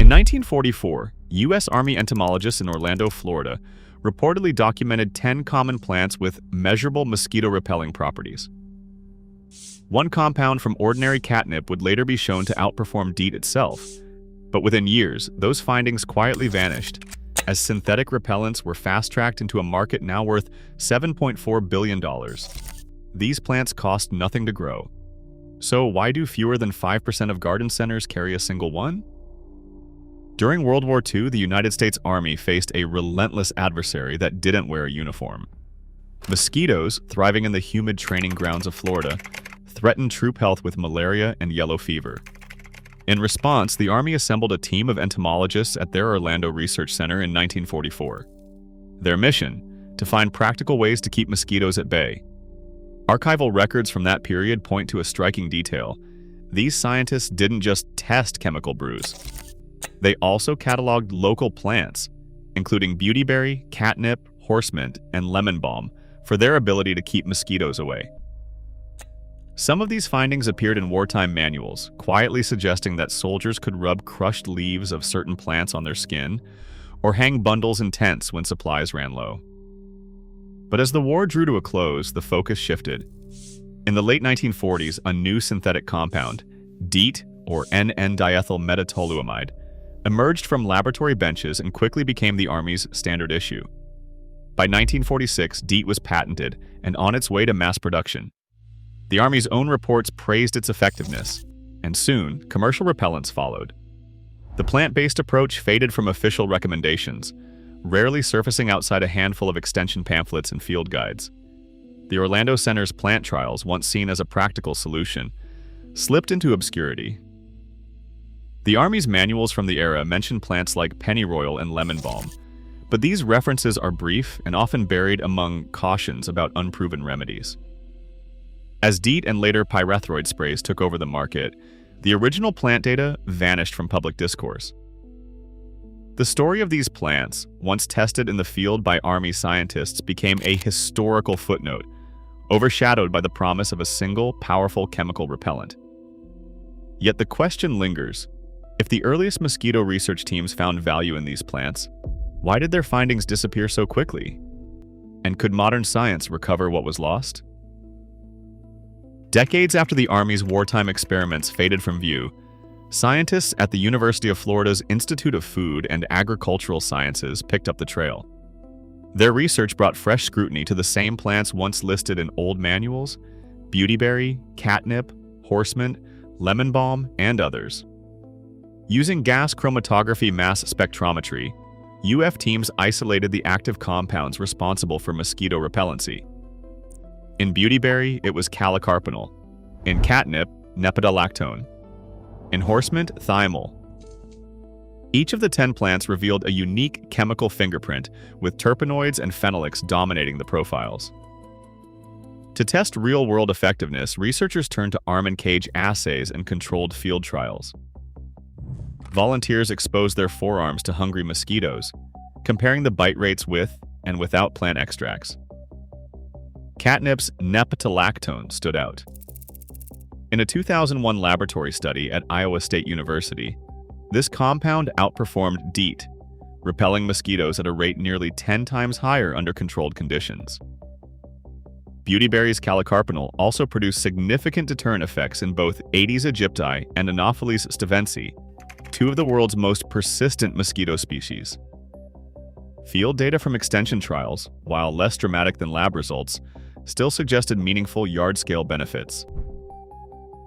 1944, U.S. Army entomologists in Orlando, Florida, reportedly documented 10 common plants with measurable mosquito-repelling properties. One compound from ordinary catnip would later be shown to outperform DEET itself, but within years, those findings quietly vanished, as synthetic repellents were fast-tracked into a market now worth $7.4 billion. These plants cost nothing to grow. So why do fewer than 5% of garden centers carry a single one? During World War II, the United States Army faced a relentless adversary that didn't wear a uniform. Mosquitoes, thriving in the humid training grounds of Florida, threatened troop health with malaria and yellow fever. In response, the Army assembled a team of entomologists at their Orlando Research Center in 1944. Their mission? To find practical ways to keep mosquitoes at bay. Archival records from that period point to a striking detail. These scientists didn't just test chemical brews. They also cataloged local plants, including Beautyberry, Catnip, Horsemint, and Lemon Balm, for their ability to keep mosquitoes away. Some of these findings appeared in wartime manuals, quietly suggesting that soldiers could rub crushed leaves of certain plants on their skin, or hang bundles in tents when supplies ran low. But as the war drew to a close, the focus shifted. In the late 1940s, a new synthetic compound, DEET, or N,N-diethyl metatoluamide, emerged from laboratory benches and quickly became the Army's standard issue. By 1946, DEET was patented and on its way to mass production. The Army's own reports praised its effectiveness, and soon, commercial repellents followed. The plant-based approach faded from official recommendations, rarely surfacing outside a handful of extension pamphlets and field guides. The Orlando Center's plant trials, once seen as a practical solution, slipped into obscurity. The Army's manuals from the era mention plants like pennyroyal and lemon balm, but these references are brief and often buried among cautions about unproven remedies. As DEET and later pyrethroid sprays took over the market, the original plant data vanished from public discourse. The story of these plants, once tested in the field by Army scientists, became a historical footnote, overshadowed by the promise of a single, powerful chemical repellent. Yet the question lingers: if the earliest mosquito research teams found value in these plants, why did their findings disappear so quickly? And could modern science recover what was lost? Decades after the Army's wartime experiments faded from view, scientists at the University of Florida's Institute of Food and Agricultural Sciences picked up the trail. Their research brought fresh scrutiny to the same plants once listed in old manuals: Beautyberry, Catnip, Horsemint, Lemon Balm, and others. Using gas chromatography mass spectrometry, UF teams isolated the active compounds responsible for mosquito repellency. In Beautyberry, it was callicarpenal. In Catnip, nepetalactone. In Horsemint, thymol. Each of the 10 plants revealed a unique chemical fingerprint, with terpenoids and phenolics dominating the profiles. To test real-world effectiveness, researchers turned to arm and cage assays and controlled field trials. Volunteers exposed their forearms to hungry mosquitoes, comparing the bite rates with and without plant extracts. Catnip's nepetalactone stood out. In a 2001 laboratory study at Iowa State University, this compound outperformed DEET, repelling mosquitoes at a rate nearly 10 times higher under controlled conditions. Beautyberry's callicarpenal also produced significant deterrent effects in both Aedes aegypti and Anopheles stevensii, two of the world's most persistent mosquito species. Field data from extension trials, while less dramatic than lab results, still suggested meaningful yard-scale benefits.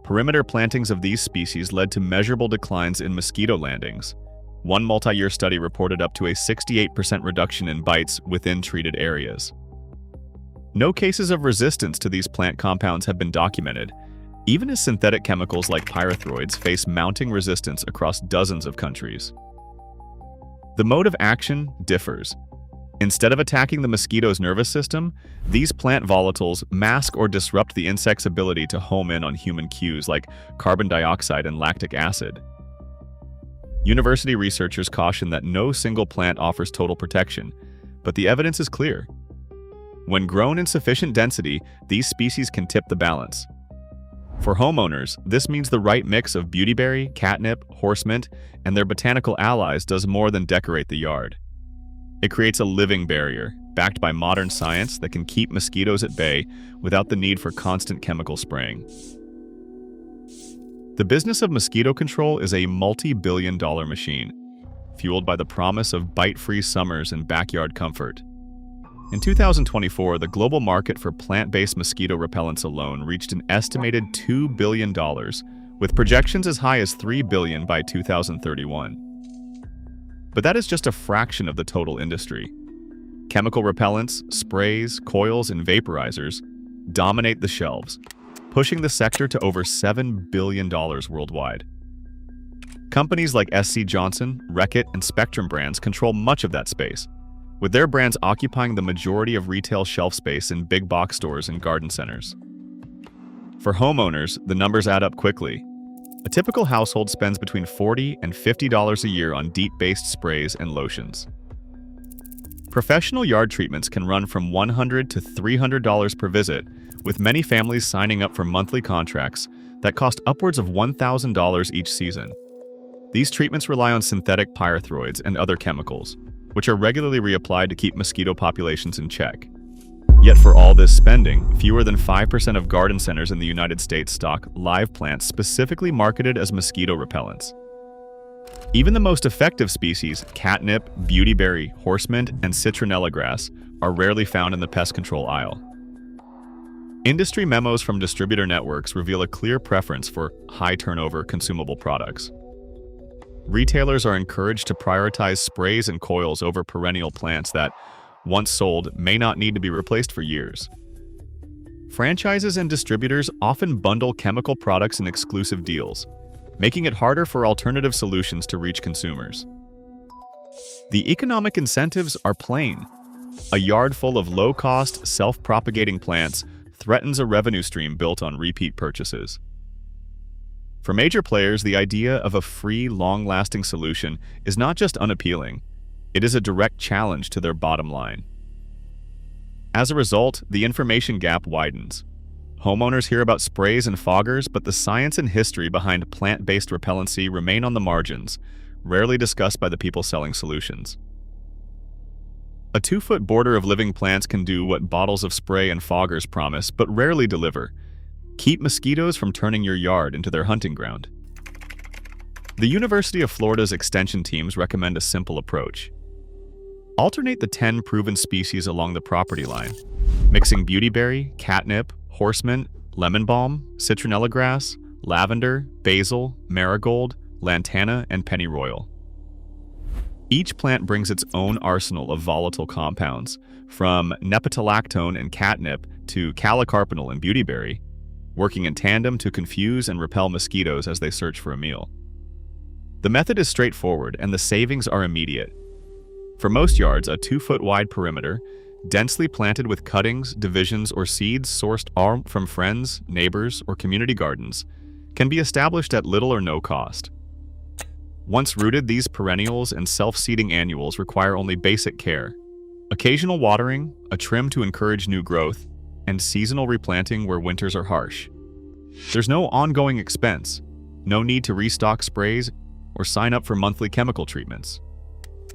Perimeter plantings of these species led to measurable declines in mosquito landings. One multi-year study reported up to a 68% reduction in bites within treated areas. No cases of resistance to these plant compounds have been documented, even as synthetic chemicals like pyrethroids face mounting resistance across dozens of countries. The mode of action differs. Instead of attacking the mosquito's nervous system, these plant volatiles mask or disrupt the insect's ability to home in on human cues like carbon dioxide and lactic acid. University researchers caution that no single plant offers total protection, but the evidence is clear. When grown in sufficient density, these species can tip the balance. For homeowners, this means the right mix of Beautyberry, Catnip, Horsemint, and their botanical allies does more than decorate the yard. It creates a living barrier, backed by modern science that can keep mosquitoes at bay without the need for constant chemical spraying. The business of mosquito control is a multi-billion-dollar machine, fueled by the promise of bite-free summers and backyard comfort. In 2024, the global market for plant-based mosquito repellents alone reached an estimated $2 billion, with projections as high as $3 billion by 2031. But that is just a fraction of the total industry. Chemical repellents, sprays, coils, and vaporizers dominate the shelves, pushing the sector to over $7 billion worldwide. Companies like SC Johnson, Reckitt, and Spectrum brands control much of that space, with their brands occupying the majority of retail shelf space in big box stores and garden centers. For homeowners, the numbers add up quickly. A typical household spends between $40 and $50 a year on DEET-based sprays and lotions. Professional yard treatments can run from $100 to $300 per visit, with many families signing up for monthly contracts that cost upwards of $1,000 each season. These treatments rely on synthetic pyrethroids and other chemicals, which are regularly reapplied to keep mosquito populations in check. Yet for all this spending, fewer than 5% of garden centers in the United States stock live plants specifically marketed as mosquito repellents. Even the most effective species, catnip, beautyberry, horsemint, and citronella grass, are rarely found in the pest control aisle. Industry memos from distributor networks reveal a clear preference for high-turnover consumable products. Retailers are encouraged to prioritize sprays and coils over perennial plants that, once sold, may not need to be replaced for years. Franchises and distributors often bundle chemical products in exclusive deals, making it harder for alternative solutions to reach consumers. The economic incentives are plain. A yard full of low-cost, self-propagating plants threatens a revenue stream built on repeat purchases. For major players, the idea of a free, long-lasting solution is not just unappealing, it is a direct challenge to their bottom line. As a result, the information gap widens. Homeowners hear about sprays and foggers, but the science and history behind plant-based repellency remain on the margins, rarely discussed by the people selling solutions. A 2-foot border of living plants can do what bottles of spray and foggers promise, but rarely deliver. Keep mosquitoes from turning your yard into their hunting ground. The University of Florida's extension teams recommend a simple approach. Alternate the 10 proven species along the property line, mixing beautyberry, catnip, horsemint, lemon balm, citronella grass, lavender, basil, marigold, lantana, and pennyroyal. Each plant brings its own arsenal of volatile compounds, from nepetalactone and catnip to callicarpenal and beautyberry, working in tandem to confuse and repel mosquitoes as they search for a meal. The method is straightforward and the savings are immediate. For most yards, a 2-foot wide perimeter, densely planted with cuttings, divisions, or seeds sourced from friends, neighbors, or community gardens, can be established at little or no cost. Once rooted, these perennials and self-seeding annuals require only basic care: occasional watering, a trim to encourage new growth, and seasonal replanting where winters are harsh. There's no ongoing expense, no need to restock sprays or sign up for monthly chemical treatments.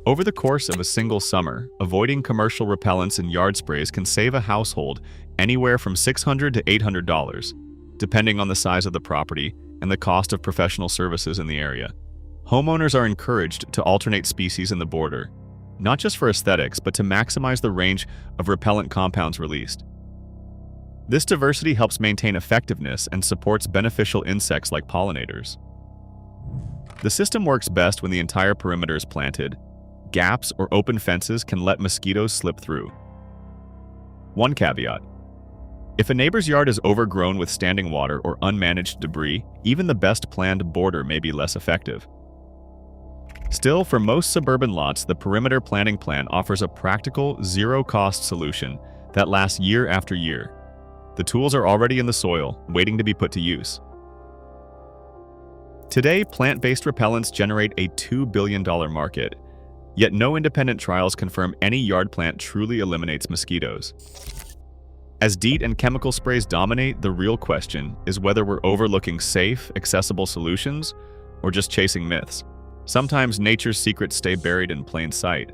Over the course of a single summer, avoiding commercial repellents and yard sprays can save a household anywhere from $600 to $800, depending on the size of the property and the cost of professional services in the area. Homeowners are encouraged to alternate species in the border, not just for aesthetics, but to maximize the range of repellent compounds released. This diversity helps maintain effectiveness and supports beneficial insects like pollinators. The system works best when the entire perimeter is planted. Gaps or open fences can let mosquitoes slip through. One caveat: if a neighbor's yard is overgrown with standing water or unmanaged debris, even the best planned border may be less effective. Still, for most suburban lots, the perimeter planting plan offers a practical, zero-cost solution that lasts year after year. The tools are already in the soil, waiting to be put to use. Today, plant-based repellents generate a $2 billion market, yet no independent trials confirm any yard plant truly eliminates mosquitoes. As DEET and chemical sprays dominate, the real question is whether we're overlooking safe, accessible solutions or just chasing myths. Sometimes nature's secrets stay buried in plain sight.